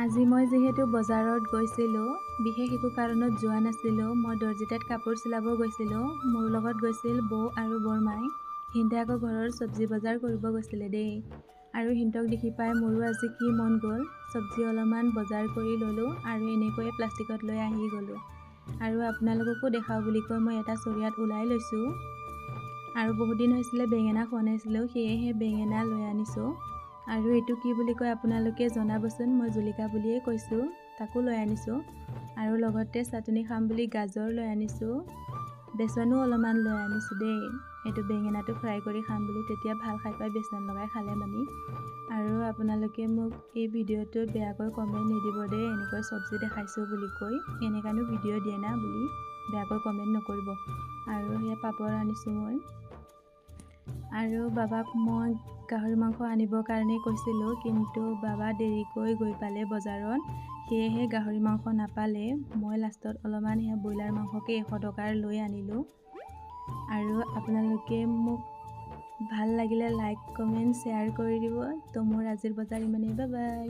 আজি মই যেহেতু বজাৰত গৈছিলোঁ, বিশেষ একো কাৰণত যোৱা নাছিলোঁ। মই দৰ্জিতাত কাপোৰ চিলাব গৈছিলোঁ। মোৰ লগত গৈছিল বৌ আৰু বৰমাই। সিহঁতে আকৌ ঘৰৰ চব্জি বজাৰ কৰিব গৈছিলে দেই। আৰু সিহঁতক দেখি পাই মোৰো আজি কি মন গ'ল, চব্জি অলপমান বজাৰ কৰি ল'লোঁ আৰু এনেকৈয়ে প্লাষ্টিকত লৈ আহি গ'লোঁ। আৰু আপোনালোককো দেখাওঁ বুলি কৈ মই এটা চৰিয়াত ওলাই লৈছোঁ। আৰু বহুত দিন হৈছিলে বেঙেনা খোৱা নাছিলোঁ, সেয়েহে বেঙেনা লৈ আনিছোঁ। আৰু এইটো কি বুলি কয় আপোনালোকে জনাবচোন, মই জুলিকা বুলিয়ে কৈছোঁ, তাকো লৈ আনিছোঁ। আৰু লগতে চাটনি খাম বুলি গাজৰ লৈ আনিছোঁ, বেচনো অলপমান লৈ আনিছোঁ দেই। এইটো বেঙেনাটো ফ্ৰাই কৰি খাম বুলি, তেতিয়া ভাল খাই পাই বেচন লগাই খালে মানে। আৰু আপোনালোকে মোক এই ভিডিঅ'টোত বেয়াকৈ কমেণ্ট নিদিব দেই, এনেকৈ চব্জি দেখাইছোঁ বুলি কৈ, এনেকানো ভিডিঅ' দিয়ে না বুলি বেয়াকৈ কমেণ্ট নকৰিব। আৰু সেয়া পাপৰ আনিছোঁ মই। আৰু বাবাক মই গাহৰি মাংস আনিবৰ কাৰণে কৈছিলোঁ, কিন্তু বাবা দেৰিকৈ গৈ পালে বজাৰত, সেয়েহে গাহৰি মাংস নাপালে। মই লাষ্টত অলপমান সেয়া ব্ৰইলাৰ মাংসকে 100 টকাৰ লৈ আনিলোঁ। আৰু আপোনালোকে মোক ভাল লাগিলে লাইক, কমেণ্ট, শ্বেয়াৰ কৰি দিব। তো মোৰ আজিৰ বজাৰ ইমানেই, বাই বাই।